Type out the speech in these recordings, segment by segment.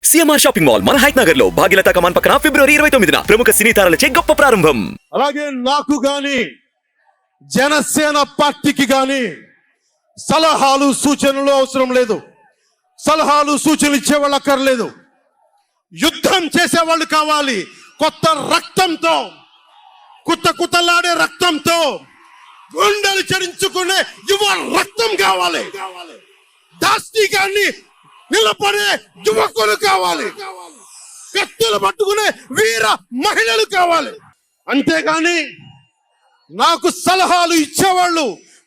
CMR shopping mall మన height Nagar లో భాగ్యలతా కమాన్ పక్కన ఫిబ్రవరి 29న ప్రముఖ సినీ తారలచే గొప్ప ప్రారంభం. అలాగే నాకు గాని జనసేన పార్టీకి గాని సలహాలు సూచనలు అవసరం లేదు. సలహాలు సూచనలు ఇచ్చేవాళ్ళు అక్కర్లేదు. యుద్ధం చేసేవాళ్ళు కావాలి. కొత్త రక్తంతో, కుత్తలాడే రక్తంతో, గుండెలు చరించుకునే యువ రక్తం కావాలి. దాస్తికాన్ని నిలబడే యువకులు కావాలి. కత్తులు పట్టుకునే వీర మహిళలు కావాలి. అంతేగాని నాకు సలహాలు ఇచ్చేవాళ్ళు,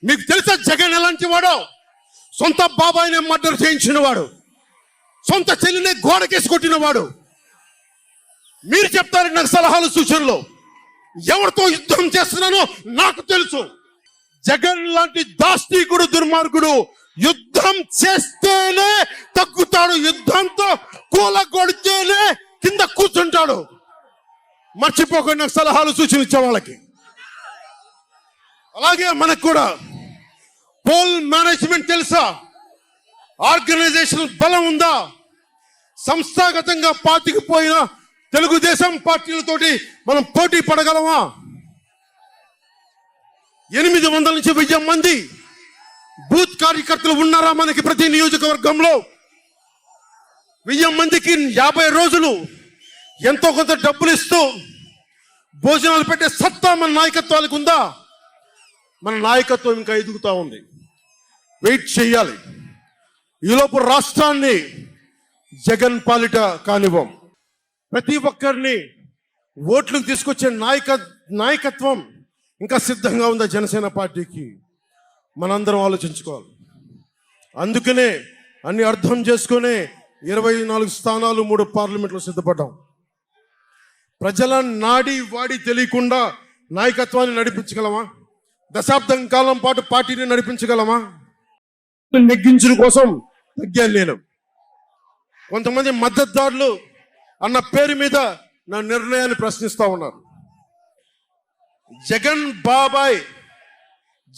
మీకు తెలుసా జగన్ ఎలాంటి వాడో? సొంత బాబాయిని మర్డర్ చేయించిన వాడు, సొంత చెల్లిని గోడకేసి కొట్టిన వాడు. మీరు చెప్తారు నాకు సలహాలు సూచనలు. ఎవరితో యుద్ధం చేస్తున్నానో నాకు తెలుసు. జగన్ లాంటి దాస్తికుడు, దుర్మార్గుడు యుద్ధం చేస్తేనే తగ్గుతాడు. యుద్ధంతో కూలగొడితేనే కింద కూర్చుంటాడు. మర్చిపోకుండా నాకు సలహాలు సూచనలు ఇచ్చే వాళ్ళకి. అలాగే మనకు కూడా పోల్ మేనేజ్మెంట్ తెలుసా? ఆర్గనైజేషన్ బలం ఉందా? సంస్థాగతంగా పాతికిపోయిన తెలుగుదేశం పార్టీలతోటి మనం పోటీ పడగలమా? 800 నుంచి 1000 మంది బూత్ కార్యకర్తలు ఉన్నారా మనకి ప్రతి నియోజకవర్గంలో? 1000 మందికి 50 రోజులు ఎంతో కొంత డబ్బులు ఇస్తూ భోజనాలు పెట్టే సత్తా మన నాయకత్వాలకు ఉందా? మన నాయకత్వం ఇంకా ఎదుగుతూ ఉంది. వెయిట్ చేయాలి. ఈలోపు రాష్ట్రాన్ని జగన్ పాలిట కానివ్వం. ప్రతి ఒక్కరిని ఓట్లకు తీసుకొచ్చే నాయకత్వం ఇంకా సిద్ధంగా ఉందా జనసేన పార్టీకి? మనందరం ఆలోచించుకోవాలి. అందుకనే అన్ని అర్థం చేసుకునే 24 స్థానాలు 3 పార్లమెంట్లో సిద్ధపడ్డాం. ప్రజల నాడి వాడి తెలియకుండా నాయకత్వాన్ని నడిపించగలమా? దశాబ్దం కాలం పాటు పార్టీని నడిపించగలమా? నెగ్గించడం కోసం తగ్గాను నేను. కొంతమంది మద్దతుదారులు అన్న పేరు మీద నా నిర్ణయాన్ని ప్రశ్నిస్తా ఉన్నారు.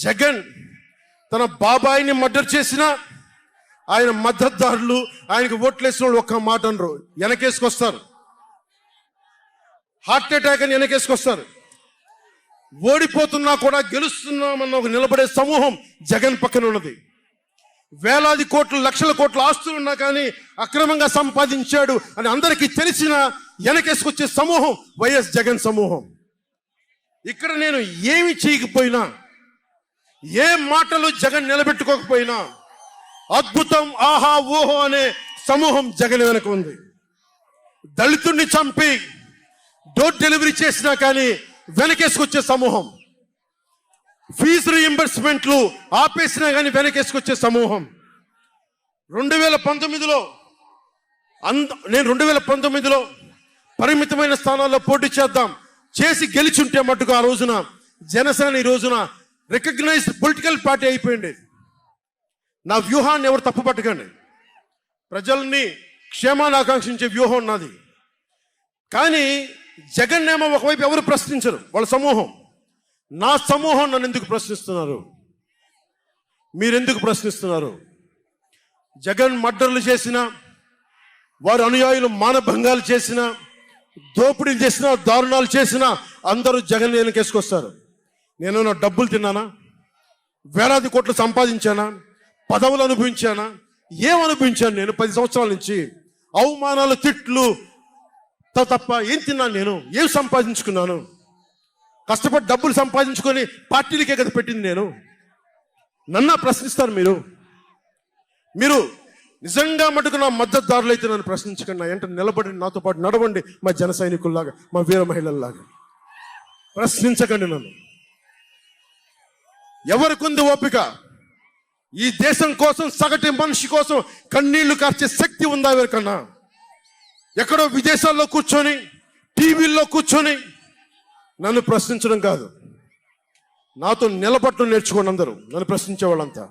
జగన్ తన బాబాయిని మర్డర్ చేసిన ఆయన మద్దతుదారులు, ఆయనకు ఓట్లేసిన వాళ్ళు ఒక్క మాట అనరు, వెనకేసుకొస్తారు. హార్ట్ అటాక్ అని వెనకేసుకొస్తారు. ఓడిపోతున్నా కూడా గెలుస్తున్నామన్న ఒక నిలబడే సమూహం జగన్ పక్కన ఉన్నది. వేలాది కోట్లు, లక్షల కోట్ల ఆస్తులు ఉన్నా కానీ అక్రమంగా సంపాదించాడు అని అందరికీ తెలిసిన వెనకేసుకొచ్చే సమూహం వైఎస్ జగన్ సమూహం. ఇక్కడ నేను ఏమి చేయకపోయినా, ఏ మాటలు జగన్ నిలబెట్టుకోకపోయినా అద్భుతం, ఆహా ఓహో అనే సమూహం జగన్ వెనక ఉంది. దళితుడిని చంపి డోర్ డెలివరీ చేసినా కానీ వెనకేసుకొచ్చే సమూహం. ఫీజు రీయింబర్స్మెంట్లు ఆపేసినా కానీ వెనకేసుకొచ్చే సమూహం. 2019లో నేను 2019లో పరిమితమైన స్థానాల్లో పోటీ చేసి గెలిచుంటే మట్టుకు ఆ రోజున జనసేన ఈ రోజున రికగ్నైజ్డ్ పొలిటికల్ పార్టీ అయిపోయింది. నా వ్యూహాన్ని ఎవరు తప్పు పట్టకండి. ప్రజల్ని క్షేమాన్ని ఆకాంక్షించే వ్యూహం నాది. కానీ జగన్ ఏమో ఒకవైపు ఎవరు ప్రశ్నించరు, వాళ్ళ సమూహం. నా సమూహం నన్ను ఎందుకు ప్రశ్నిస్తున్నారు? మీరెందుకు ప్రశ్నిస్తున్నారు? జగన్ మర్డర్లు చేసిన, వారి అనుయాయులు మానభంగాలు చేసిన, దోపిడీలు చేసిన, దారుణాలు చేసిన అందరూ జగన్ వెనకేసుకొస్తారు. నేను నా డబ్బులు తిన్నానా? వేలాది కోట్లు సంపాదించానా? పదవులు అనుభవించానా? ఏం అనుభవించాను నేను 10 సంవత్సరాల నుంచి? అవమానాలు, తిట్లు తప్ప ఏం తిన్నాను నేను? ఏం సంపాదించుకున్నాను? కష్టపడి డబ్బులు సంపాదించుకొని పార్టీలకే కదా పెట్టింది నేను. నన్ను ప్రశ్నిస్తారు మీరు నిజంగా మటుకు నా మద్దతుదారులు అయితే నన్ను ప్రశ్నించకండి. నా ఎంట నిలబడి నాతో పాటు నడవండి, మా జన సైనికుల్లాగా, మా వీర మహిళల్లాగా. ప్రశ్నించకండి నన్ను. ఎవరికుంది ఓపిక? ఈ దేశం కోసం, సగటు మనిషి కోసం కన్నీళ్లు కార్చే శక్తి ఉందా ఎవరికన్నా? ఎక్కడో విదేశాల్లో కూర్చొని, టీవీల్లో కూర్చొని నన్ను ప్రశ్నించడం కాదు, నాతో నిలబడటం నేర్చుకోండి అందరూ, నన్ను ప్రశ్నించే వాళ్ళంతా.